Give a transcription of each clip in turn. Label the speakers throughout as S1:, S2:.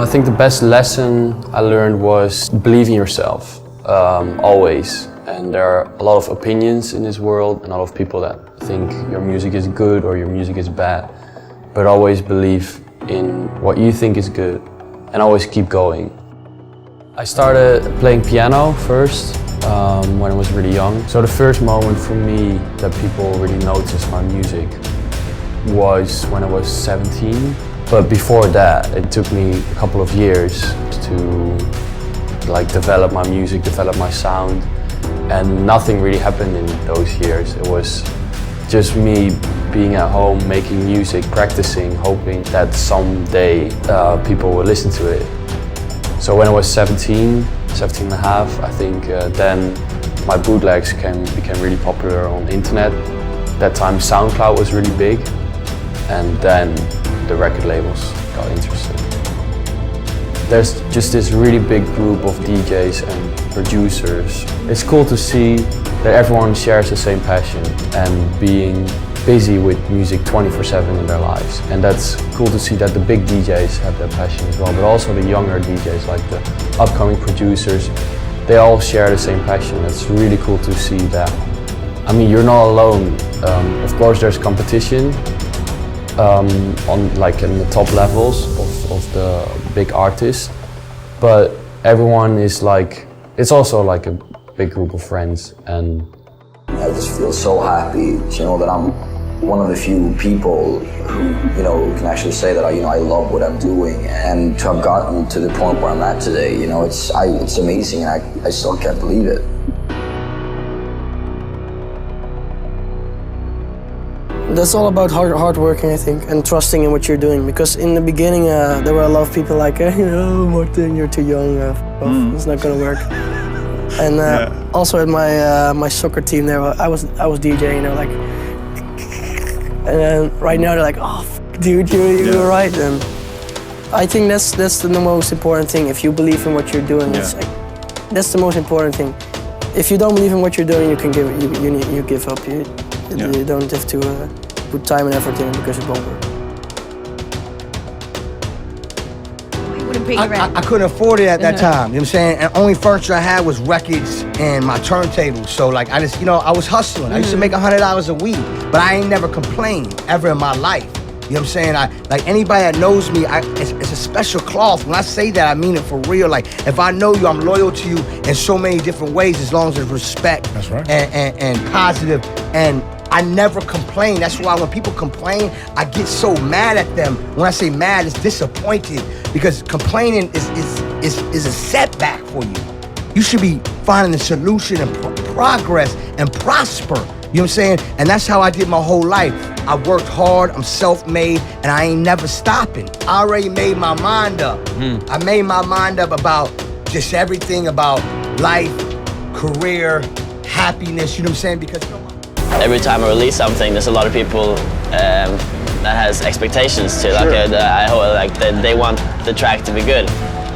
S1: I think the best lesson I learned was believe in yourself, always. And there are a lot of opinions in this world and a lot of people that think your music is good or your music is bad. But always believe in what you think is good and always keep going. I started playing piano first when I was really young. So the first moment for me that people really noticed my music was when I was 17. But before that, it took me a couple of years to develop my music, develop my sound. And nothing really happened in those years. It was just me being at home, making music, practicing, hoping that someday people would listen to it. So when I was 17 and a half, I think then my bootlegs became really popular on the internet. That time SoundCloud was really big, and then the record labels got interested. There's just this really big group of DJs and producers. It's cool to see that everyone shares the same passion and being busy with music 24/7 in their lives. And that's cool to see that the big DJs have that passion as well, but also the younger DJs, like the upcoming producers, they all share the same passion. It's really cool to see that. I mean, you're not alone. Of course there's competition in the top levels of the big artists, but everyone is it's also like a big group of friends. And
S2: I just feel so happy to know that I'm one of the few people who can actually say that I love what I'm doing, and to have gotten to the point where I'm at today, it's amazing, and I still can't believe it.
S3: That's all about hard working, I think, and trusting in what you're doing. Because in the beginning, there were a lot of people like, Martin, you're too young, it's not gonna work. And also at my soccer team there, I was DJing, and then right now they're like, oh, dude, you're right. And I think that's the most important thing. If you believe in what you're doing, that's the most important thing. If you don't believe in what you're doing, you can give up. You don't have to put time and effort in it because it won't work.
S4: I couldn't afford it at that time, you know what I'm saying? And only furniture I had was records and my turntables. So I just, I was hustling. I used to make $100 a week, but I ain't never complained ever in my life. You know what I'm saying? Anybody that knows me, it's a special cloth. When I say that, I mean it for real. If I know you, I'm loyal to you in so many different ways, as long as there's respect.
S5: That's right.
S4: And positive. And I never complain. That's why when people complain, I get so mad at them. When I say mad, it's disappointed, because complaining is a setback for you. You should be finding a solution and progress and prosper. You know what I'm saying? And that's how I did my whole life. I worked hard, I'm self-made, and I ain't never stopping. I already made my mind up. I made my mind up about just everything about life, career, happiness, you know what I'm saying? Because
S6: every time I release something, there's a lot of people that has expectations to I hope they want the track to be good,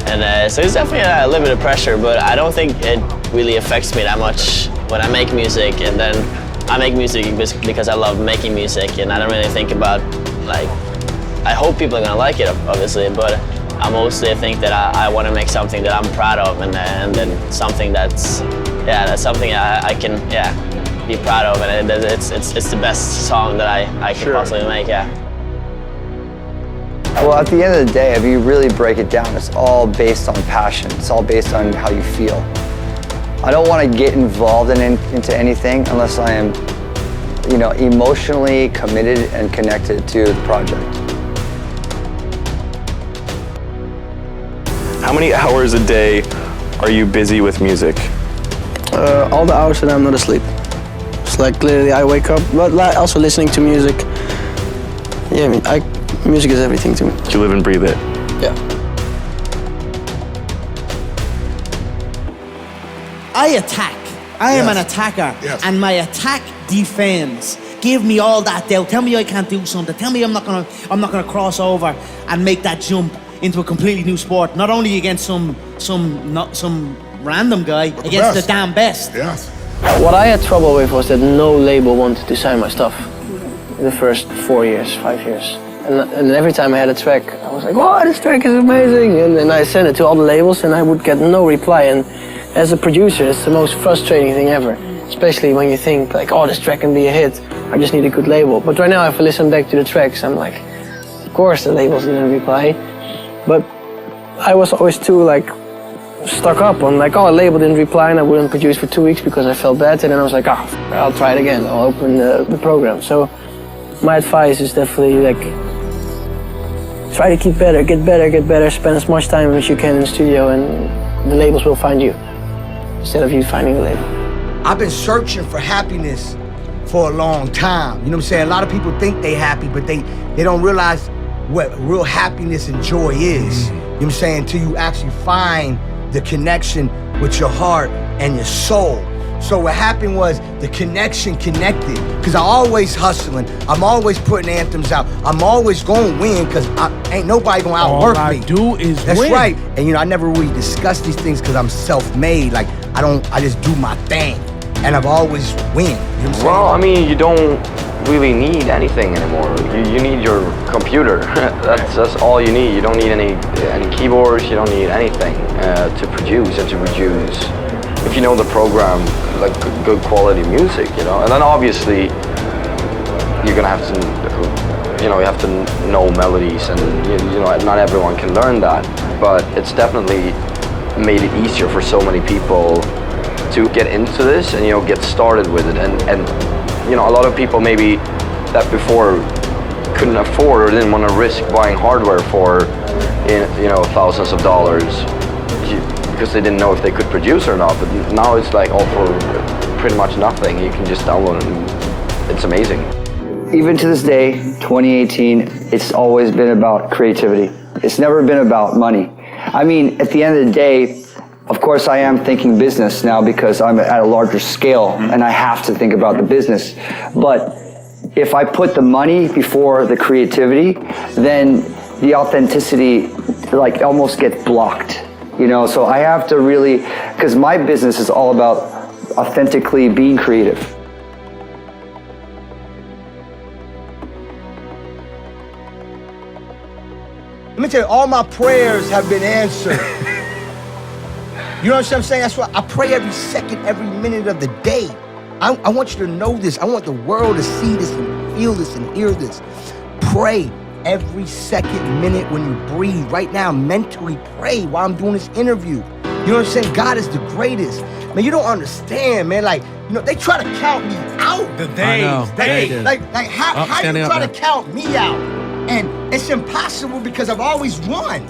S6: and so it's definitely a little bit of pressure. But I don't think it really affects me that much when I make music, and then I make music because I love making music, and I don't really think about I hope people are gonna like it, obviously, but I mostly think that I want to make something that I'm proud of, and then something that's something I can be proud of, and it's the best song that I can possibly make,
S7: Well, at the end of the day, if you really break it down, it's all based on passion. It's all based on how you feel. I don't want to get involved into anything unless I am, emotionally committed and connected to the project.
S8: How many hours a day are you busy with music?
S3: All the hours that I'm not asleep. It's literally I wake up, but also listening to music. Yeah, music is everything to me.
S8: You live and breathe it.
S3: Yeah.
S9: I attack. I am an attacker, and my attack defends. Give me all that doubt. Tell me I can't do something. Tell me I'm not gonna cross over and make that jump into a completely new sport. Not only against some random guy, against the damn best.
S5: Yes.
S3: What I had trouble with was that no label wanted to sign my stuff the first 4 years, 5 years. And every time I had a track, I was like, "Wow, this track is amazing!" And then I sent it to all the labels, and I would get no reply. And as a producer, it's the most frustrating thing ever, especially when you think like, "Oh, this track can be a hit. I just need a good label." But right now, if I listen back to the tracks, I'm like, of course the labels didn't reply. But I was always too like stuck up on like, oh, a label didn't reply, and I wouldn't produce for 2 weeks because I felt bad. And then I was like, oh, I'll try it again. I'll open the program. So my advice is definitely like, try to keep better, get better, spend as much time as you can in the studio, and the labels will find you instead of you finding the label.
S4: I've been searching for happiness for a long time. You know what I'm saying? A lot of people think they happy, but they don't realize what real happiness and joy is. You know what I'm saying? Until you actually find the connection with your heart and your soul. So what happened was the connection connected, because I'm always hustling. I'm always putting anthems out. I'm always going to win, because ain't nobody going to outwork me.
S5: All I do is
S4: That's
S5: win.
S4: right. And you know, I never really discuss these things because I'm self-made. Like, I just do my thing. And I've always win. You know what I'm saying?
S10: Well, I mean, you don't really need anything anymore. You need your computer. that's all you need. You don't need any keyboards. You don't need anything to produce and to produce. If you know the program, like good quality music, you know. And then obviously you're gonna have to, you have to know melodies, and you know, not everyone can learn that. But it's definitely made it easier for so many people to get into this and get started with it. And a lot of people maybe that before couldn't afford or didn't want to risk buying hardware for thousands of dollars because they didn't know if they could produce or not. But now it's like all for pretty much nothing. You can just download it and it's amazing.
S7: Even to this day, 2018, it's always been about creativity. It's never been about money. I mean, at the end of the day, of course I am thinking business now because I'm at a larger scale and I have to think about the business. But if I put the money before the creativity, then the authenticity like almost gets blocked. So I have to really, because my business is all about authentically being creative.
S4: Let me tell you, all my prayers have been answered. You know what I'm saying? That's why I pray every second, every minute of the day. I want you to know this. I want the world to see this and feel this and hear this. Pray every second, minute when you breathe. Right now, mentally pray while I'm doing this interview. You know what I'm saying? God is the greatest. Man, you don't understand, man. Like, they try to count me out. Like how you try to count me out? And it's impossible because I've always won.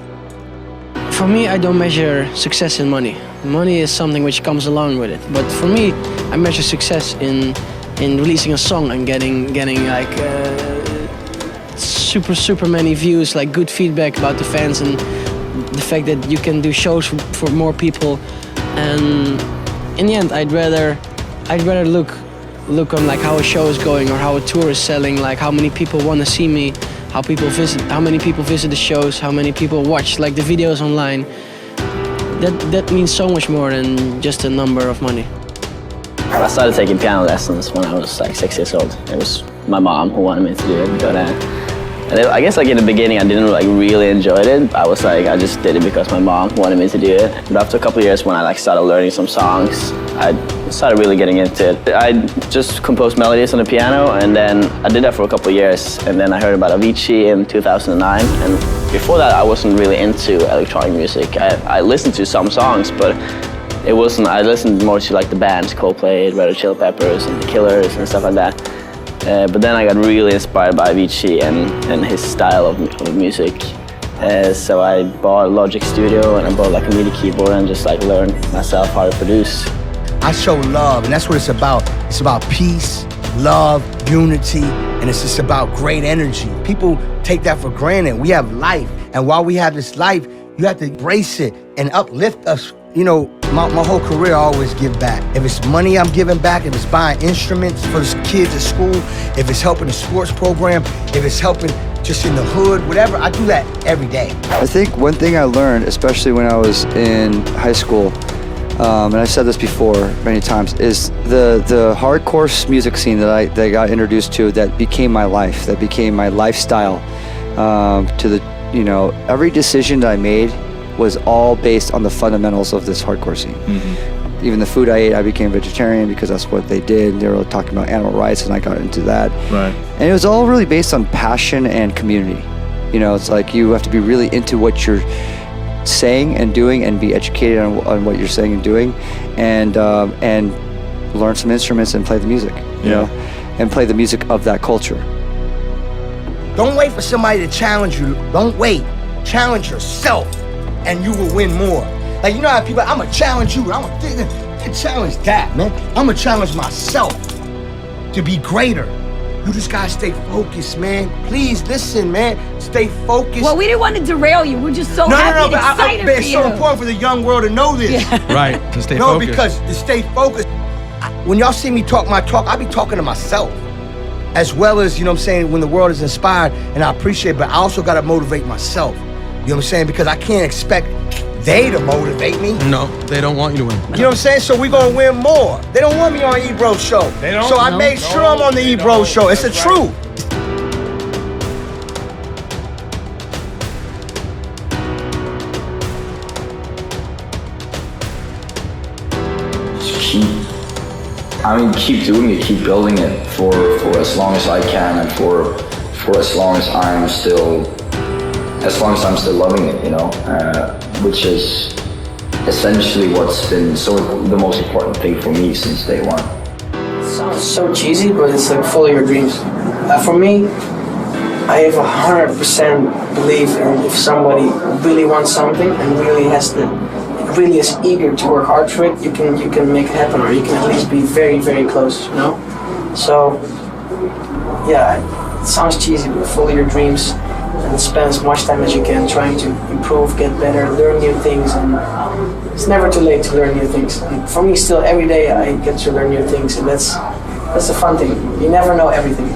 S3: For me, I don't measure success in money. Money is something which comes along with it. But for me, I measure success in releasing a song and getting like super many views, like good feedback about the fans, and the fact that you can do shows for more people. And in the end, I'd rather look on like how a show is going or how a tour is selling, like how many people want to see me, how many people visit the shows, how many people watch like the videos online. That means so much more than just a number of money.
S6: I started taking piano lessons when I was like 6 years old. It was my mom who wanted me to do it, but I guess like in the beginning I didn't like really enjoy it. I just did it because my mom wanted me to do it. But after a couple of years, when I like started learning some songs, I started really getting into it. I just composed melodies on the piano, and then I did that for a couple of years, and then I heard about HAVOQ in 2009. And before that, I wasn't really into electronic music. I listened to some songs, but it wasn't. I listened more to like the bands, Coldplay, Red Hot Chili Peppers, and the Killers, and stuff like that. But then I got really inspired by HAVOQ and his style of music. So I bought a Logic Studio and I bought like a MIDI keyboard and just like learned myself how to produce.
S4: I show love, and that's what it's about. It's about peace, love, unity, and it's just about great energy. People take that for granted. We have life, and while we have this life, you have to embrace it and uplift us. My whole career I always give back. If it's money I'm giving back, if it's buying instruments for the kids at school, if it's helping the sports program, if it's helping just in the hood, whatever, I do that every day.
S7: I think one thing I learned, especially when I was in high school, and I've said this before many times, is the hardcore music scene that I got introduced to, that became my life, that became my lifestyle, to the, you know, every decision that I made was all based on the fundamentals of this hardcore scene. Even the food I ate, I became vegetarian because that's what they did. They were talking about animal rights, and I got into that.
S5: Right.
S7: And it was all really based on passion and community. You know, it's like you have to be really into what you're saying and doing, and be educated on what you're saying and doing, and learn some instruments and play the music. You know, and play the music of that culture.
S4: Don't wait for somebody to challenge you. Don't wait. Challenge yourself, and you will win more. Like, you know how people, I'm gonna challenge you, I'm gonna challenge that, man. I'm gonna challenge myself to be greater. You just gotta stay focused, man. Please listen, man. Stay focused.
S11: Well, we didn't want to derail you. We're just so happy and excited for
S4: it's
S11: you.
S4: so important for the young world to know this.
S5: Right, to stay
S4: no,
S5: focused.
S4: because to stay focused. When y'all see me talk my talk, I be talking to myself. As well as, you know what I'm saying, when the world is inspired, and I appreciate it, but I also gotta motivate myself. You know what I'm saying? Because I can't expect they to motivate me.
S5: No, they don't want you to win.
S4: You know what I'm saying? So we gonna win more. They don't want me on Ebro's show.
S5: They don't?
S4: So I made sure I'm on the Ebro show. It's the truth.
S2: Keep doing it, keep building it for as long as I can, and for as long as I'm still loving it, you know, which is essentially what's been the most important thing for me since day one.
S3: It sounds so cheesy, but it's like follow your dreams. For me, I have 100% belief in if somebody really wants something and really is eager to work hard for it, you can make it happen, or you can at least be very, very close, you know? So, yeah, it sounds cheesy, but follow your dreams and spend as much time as you can trying to improve, get better, learn new things, and it's never too late to learn new things. And for me, still, every day I get to learn new things, and that's the fun thing. You never know everything.